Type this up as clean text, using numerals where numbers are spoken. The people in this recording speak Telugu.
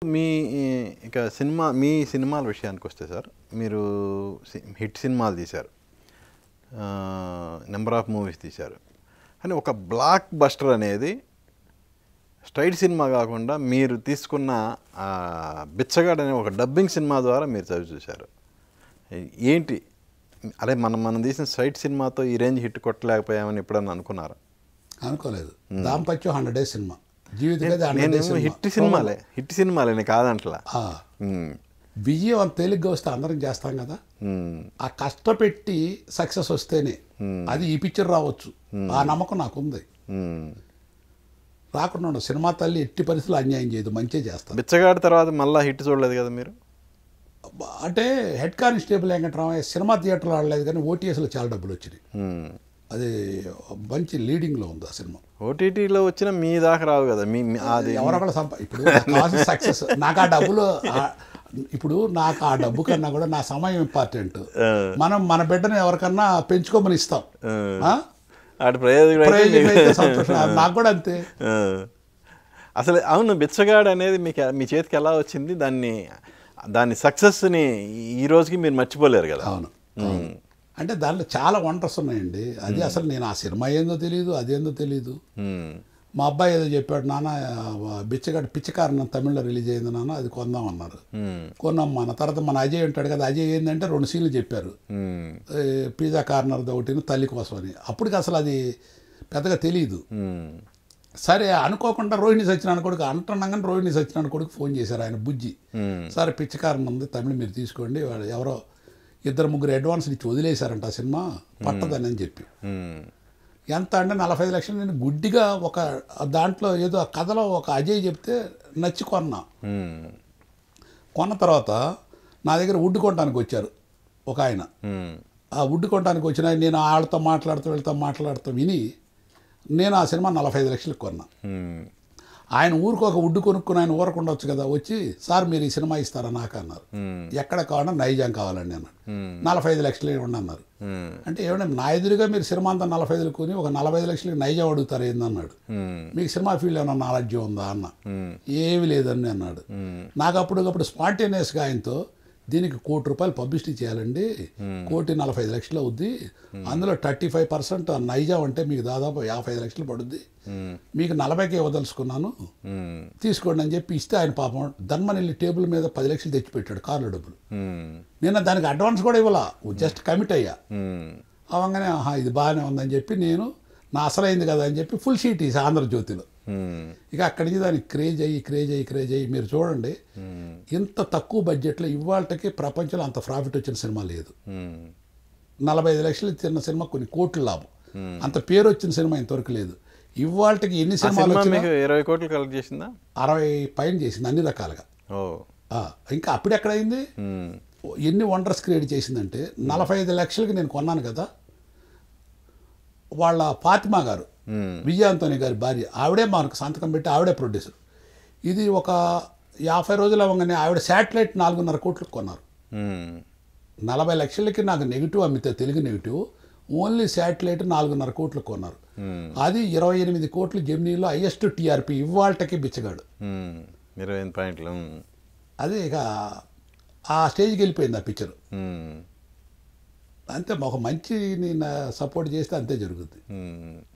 మీ ఇక మీ సినిమాల విషయానికొస్తే సార్, మీరు హిట్ సినిమాలు తీశారు. నెంబర్ ఆఫ్ మూవీస్ తీశారు. కానీ ఒక బ్లాక్ బస్టర్ అనేది స్ట్రైట్ సినిమా కాకుండా మీరు తీసుకున్న 'బిచ్చగాడు' అనే ఒక డబ్బింగ్ సినిమా ద్వారా మీరు చదివి చూశారు. ఏంటి అదే మనం తీసిన స్ట్రైట్ సినిమాతో ఈ రేంజ్ హిట్ కొట్టలేకపోయామని ఎప్పుడన్నా అనుకున్నారా? అనుకోలేదు. దాంపత్యం 100 డేస్ సినిమా, జీవితం హిట్ సినిమాలే కాదంటలా. విజయం అంత తేలిగ్గా వస్తే అందరం చేస్తాం కదా. ఆ కష్టపెట్టి సక్సెస్ వస్తేనే అది ఈ పిక్చర్ రావచ్చు. ఆ నమ్మకం నాకుంది. రాకుండా సినిమా తల్లి ఎట్టి పరిస్థితులు అన్యాయం చేయదు, మంచిగా చేస్తాను. 'బిచ్చగాడు' తర్వాత మళ్ళీ హిట్ చూడలేదు కదా మీరు? అంటే హెడ్ కానిస్టేబుల్ వెంకటరామయ్య సినిమా థియేటర్లో ఆడలేదు, కానీ ఓటీఎస్లో చాలా డబ్బులు వచ్చినాయి. అది మంచి లీడింగ్లో ఉంది ఆ సినిమా. ఓటీటీలో వచ్చిన మీ దాకా రావు కదా. అది ఎవరొకళ్ళు ఇప్పుడు కావాల్సిన సక్సెస్. నాకు ఆ డబ్బులు ఇప్పుడు నాకు ఆ డబ్బు కన్నా కూడా నా సమయం ఇంపార్టెంట్. మనం మన బిడ్డను ఎవరికన్నా పెంచుకోమని ఇస్తాం. సంతోషం, నాకు కూడా అంతే. అసలు అవును, 'బిచ్చగాడు' అనేది మీ చేతికి ఎలా వచ్చింది? దాని సక్సెస్ని ఈ రోజుకి మీరు మర్చిపోలేరు కదా. అవును, అంటే దాంట్లో చాలా వండర్స్ ఉన్నాయండి. అది అసలు నేను ఆ సినిమా ఏందో తెలియదు, అదేందో తెలియదు. మా అబ్బాయి ఏదో చెప్పాడు, నాన్న 'బిచ్చగాడు' పిచ్చకారణం తమిళ్లో రిలీజ్ అయింది నాన్న, అది కొందామన్నారు. కొన్నాం. మన తర్వాత మన అజయ్ ఉంటాడు కదా, అజయ్ ఏంటంటే 2 సీన్లు చెప్పారు. పిజ్జా కార్నర్ది ఒకటి, తల్లి కోసం అని. అప్పటికి అసలు అది పెద్దగా తెలియదు. సరే అనుకోకుండా రోహిణి సత్యనారాయణ కొడుకు అంటున్నాగానే రోహిణి సత్యనారాయణ కొడుకు ఫోన్ చేశారు, ఆయన బుజ్జి. సరే పిచ్చకారణం ఉంది తమిళ మీరు తీసుకోండి, వాళ్ళు ఎవరో 2-3 అడ్వాన్స్ ఇచ్చి వదిలేశారంట ఆ సినిమా, పట్టదని అని చెప్పి. ఎంత అంటే 45 లక్షలు. నేను గుడ్డిగా ఒక దాంట్లో ఏదో ఆ కథలో ఒక అజయ్ చెప్తే నచ్చి కొన్నా. కొన్న తర్వాత నా దగ్గర వుడ్ కొనడానికి వచ్చారు ఒక ఆయన. ఆ వుడ్ కొనడానికి వచ్చిన నేను వాళ్ళతో మాట్లాడుతూ విని నేను ఆ సినిమా 45 లక్షలకు కొన్నా. ఆయన ఊరికి ఒక వుడ్ కొనుక్కుని ఆయన ఊరకుండొచ్చు కదా, వచ్చి సార్ మీరు ఈ సినిమా ఇస్తారా నాకు అన్నారు. ఎక్కడ కావాలన్నా నైజాం కావాలండి అన్నాడు. 45 లక్షలు ఇవ్వండి అన్నారు. అంటే ఏమన్నా నా ఎదురుగా మీరు సినిమా అంతా 45 కొని ఒక 45 లక్షలకి నైజాం అడుగుతారు ఏందన్నాడు. మీకు సినిమా ఫీల్డ్ ఏమన్నా నాలెడ్జ్ ఉందా అన్న. ఏమి లేదని అన్నాడు. నాకు అప్పటికప్పుడు స్పాంటేనియస్గా ఆయనతో దీనికి ₹1,00,00,000 పబ్లిసిటీ చేయాలండి, 1,40,00,000 లక్షలు అవుద్ది, అందులో 35% నైజాం అంటే మీకు దాదాపు 55 లక్షలు పడుద్ది, మీకు 40కే ఇవ్వదలుచుకున్నాను తీసుకోండి అని చెప్పి ఇస్తే ఆయన పాపం ధన్మనెల్లి టేబుల్ మీద 10 లక్షలు తెచ్చిపెట్టాడు కార్ల డబ్బులు. నేను దానికి అడ్వాన్స్ కూడా ఇవ్వాల, జస్ట్ కమిట్ అయ్యా. అవగానే ఇది బాగానే ఉందని చెప్పి నేను నా అసలైంది కదా అని చెప్పి ఫుల్ షీట్ తీసి ఆంధ్రజ్యోతిలో. ఇక అక్కడి నుంచి దానికి క్రేజ్ అయ్యి మీరు చూడండి, ఇంత తక్కువ బడ్జెట్లో ఇవాళకి ప్రపంచంలో అంత ప్రాఫిట్ వచ్చిన సినిమా లేదు. 45 లక్షలు చిన్న సినిమా కొన్ని కోట్ల లాభం, అంత పేరు వచ్చిన సినిమా ఇంతవరకు లేదు. ఇవాళకి ఎన్ని సినిమాలు 20 కోట్లు కలెక్ట్ చేసిందా? 60 పైన చేసింది అన్ని రకాలుగా. ఇంకా అప్పుడెక్కడైంది, ఎన్ని వండర్స్ క్రియేట్ చేసిందంటే 45 లక్షలకి నేను కొన్నాను కదా, వాళ్ళ ఫాతిమా గారు విజయాంతోని గారి భార్య, ఆవిడే మనకు సంతకం పెట్టి ఆవిడే ప్రొడ్యూసర్. ఇది ఒక 50 రోజులు అవ్వగానే ఆవిడ శాటిలైట్ 4.5 కోట్లకు కొన్నారు. 40 లక్షలకి నాకు నెగిటివ్ అమ్మితే తెలుగు నెగిటివ్, ఓన్లీ శాటిలైట్ 4.5 కోట్లకు కొన్నారు. అది 28 కోట్లు జెమినీలో హైయెస్ట్ టీఆర్పీ ఇవాళకి 'బిచ్చగాడు' 28 పాయింట్లు. అదే ఇక ఆ స్టేజ్కి వెళ్ళిపోయింది ఆ పిక్చర్. అంతే, ఒక మంచి సపోర్ట్ చేస్తే అంతే జరుగుద్ది.